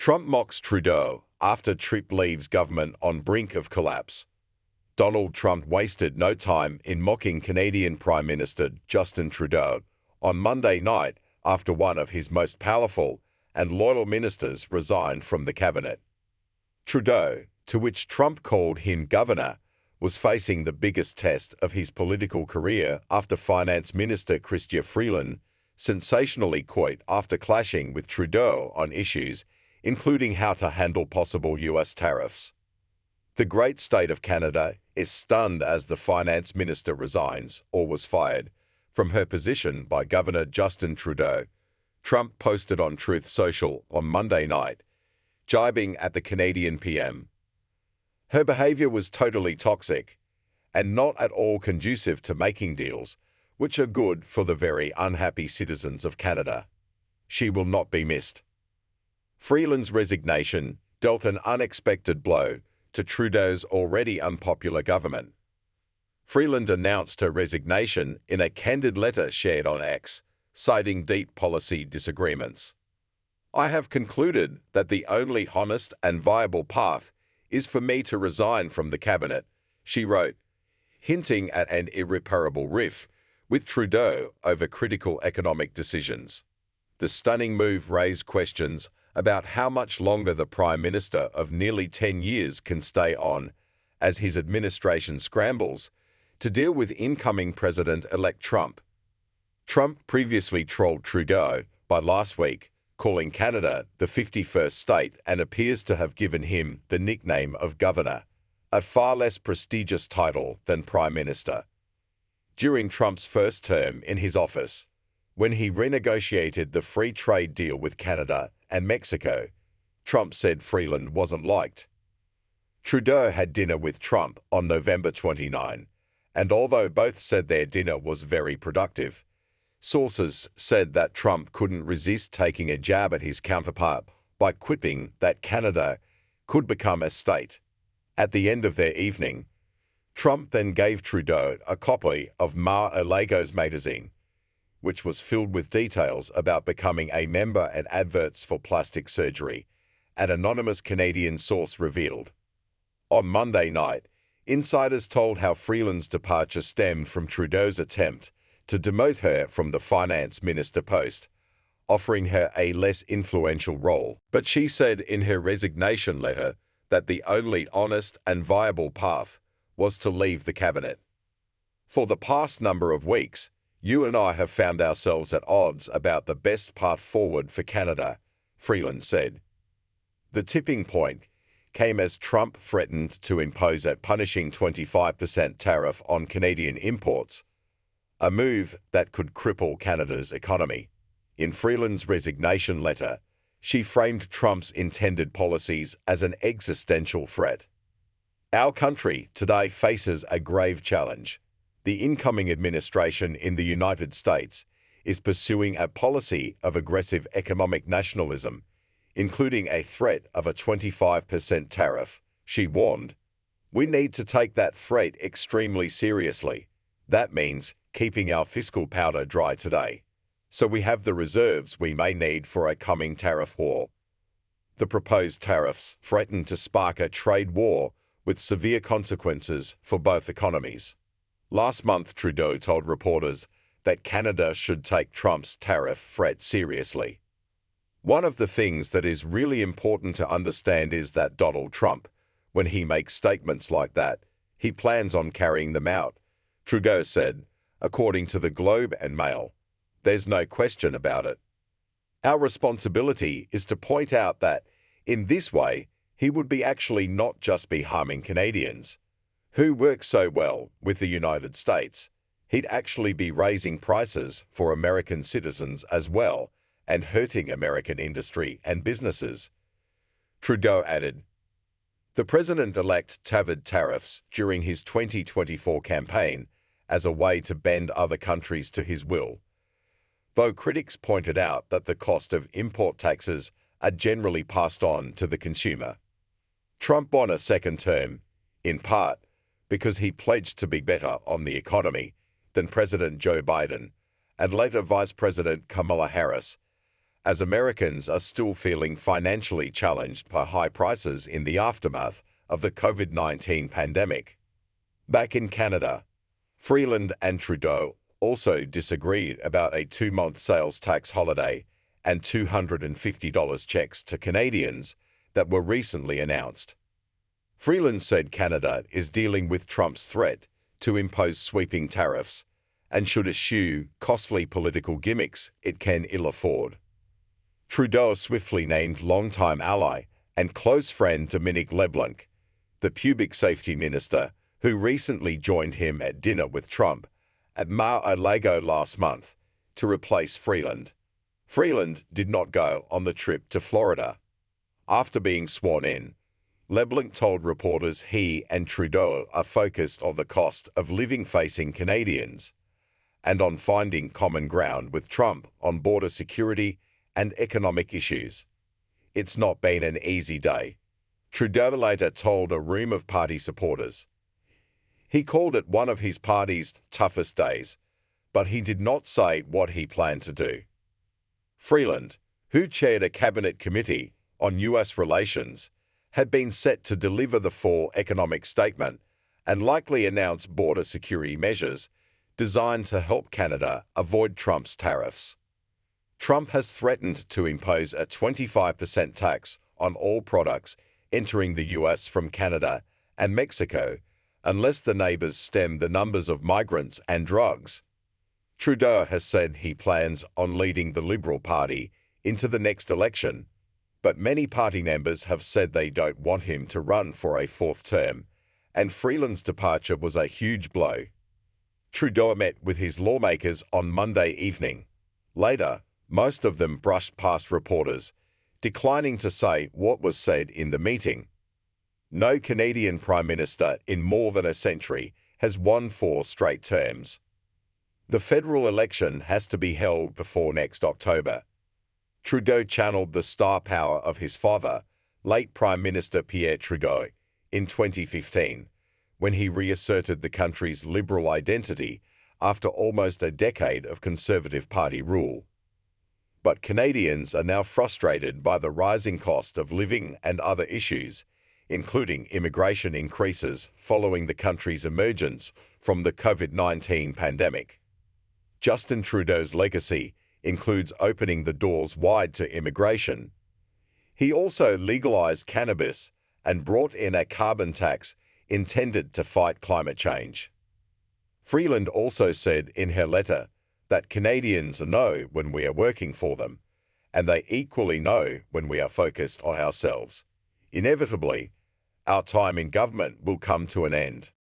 Trump mocks Trudeau after trip leaves government on brink of collapse. Donald Trump wasted no time in mocking Canadian Prime Minister Justin Trudeau on Monday night after one of his most powerful and loyal ministers resigned from the cabinet. Trudeau, to which Trump called him governor, was facing the biggest test of his political career after Finance Minister Chrystia Freeland sensationally quit after clashing with Trudeau on issues including how to handle possible US tariffs. The great state of Canada is stunned as the finance minister resigns or was fired from her position by Governor Justin Trudeau, Trump posted on Truth Social on Monday night, jibing at the Canadian PM. Her behaviour was totally toxic and not at all conducive to making deals which are good for the very unhappy citizens of Canada. She will not be missed. Freeland's resignation dealt an unexpected blow to Trudeau's already unpopular government. Freeland announced her resignation in a candid letter shared on X, citing deep policy disagreements. "I have concluded that the only honest and viable path is for me to resign from the cabinet," she wrote, hinting at an irreparable rift with Trudeau over critical economic decisions. The stunning move raised questions about how much longer the Prime Minister of nearly 10 years can stay on as his administration scrambles to deal with incoming President-elect Trump. Trump previously trolled Trudeau by last week, calling Canada the 51st state, and appears to have given him the nickname of Governor, a far less prestigious title than Prime Minister. During Trump's first term in his office, when he renegotiated the free trade deal with Canada and Mexico, Trump said Freeland wasn't liked. Trudeau had dinner with Trump on November 29, and although both said their dinner was very productive, sources said that Trump couldn't resist taking a jab at his counterpart by quipping that Canada could become a state. At the end of their evening, Trump then gave Trudeau a copy of Mar-a-Lago's magazine, which was filled with details about becoming a member and adverts for plastic surgery, an anonymous Canadian source revealed. On Monday night, insiders told how Freeland's departure stemmed from Trudeau's attempt to demote her from the finance minister post, offering her a less influential role. But she said in her resignation letter that the only honest and viable path was to leave the cabinet. "For the past number of weeks, you and I have found ourselves at odds about the best path forward for Canada," Freeland said. The tipping point came as Trump threatened to impose a punishing 25% tariff on Canadian imports, a move that could cripple Canada's economy. In Freeland's resignation letter, she framed Trump's intended policies as an existential threat. "Our country today faces a grave challenge. The incoming administration in the United States is pursuing a policy of aggressive economic nationalism, including a threat of a 25% tariff," she warned. "We need to take that threat extremely seriously. That means keeping our fiscal powder dry today, so we have the reserves we may need for a coming tariff war." The proposed tariffs threaten to spark a trade war with severe consequences for both economies. Last month, Trudeau told reporters that Canada should take Trump's tariff threat seriously. "One of the things that is really important to understand is that Donald Trump, when he makes statements like that, he plans on carrying them out," Trudeau said, according to the Globe and Mail. "There's no question about it. Our responsibility is to point out that, in this way, he would be actually not just be harming Canadians, who work so well with the United States. He'd actually be raising prices for American citizens as well and hurting American industry and businesses," Trudeau added. The president-elect touted tariffs during his 2024 campaign as a way to bend other countries to his will, though critics pointed out that the cost of import taxes are generally passed on to the consumer. Trump won a second term, in part because he pledged to be better on the economy than President Joe Biden and later Vice President Kamala Harris, as Americans are still feeling financially challenged by high prices in the aftermath of the COVID-19 pandemic. Back in Canada, Freeland and Trudeau also disagreed about a 2-month sales tax holiday and $250 checks to Canadians that were recently announced. Freeland said Canada is dealing with Trump's threat to impose sweeping tariffs and should eschew costly political gimmicks it can ill afford. Trudeau swiftly named longtime ally and close friend Dominic LeBlanc, the public safety minister, who recently joined him at dinner with Trump at Mar-a-Lago last month, to replace Freeland. Freeland did not go on the trip to Florida. After being sworn in, LeBlanc told reporters he and Trudeau are focused on the cost of living facing Canadians and on finding common ground with Trump on border security and economic issues. It's not been an easy day, Trudeau later told a room of party supporters. He called it one of his party's toughest days, but he did not say what he planned to do. Freeland, who chaired a cabinet committee on U.S. relations, had been set to deliver the fall economic statement and likely announce border security measures designed to help Canada avoid Trump's tariffs. Trump has threatened to impose a 25% tax on all products entering the U.S. from Canada and Mexico unless the neighbors stem the numbers of migrants and drugs. Trudeau has said he plans on leading the Liberal Party into the next election, but many party members have said they don't want him to run for a 4th term, and Freeland's departure was a huge blow. Trudeau met with his lawmakers on Monday evening. Later, most of them brushed past reporters, declining to say what was said in the meeting. No Canadian Prime Minister in more than a century has won 4 straight terms. The federal election has to be held before next October. Trudeau channeled the star power of his father, late Prime Minister Pierre Trudeau, in 2015, when he reasserted the country's liberal identity after almost a decade of Conservative Party rule. But Canadians are now frustrated by the rising cost of living and other issues, including immigration increases following the country's emergence from the COVID-19 pandemic. Justin Trudeau's legacy includes opening the doors wide to immigration. He also legalized cannabis and brought in a carbon tax intended to fight climate change. Freeland also said in her letter that Canadians know when we are working for them, and they equally know when we are focused on ourselves. Inevitably, our time in government will come to an end.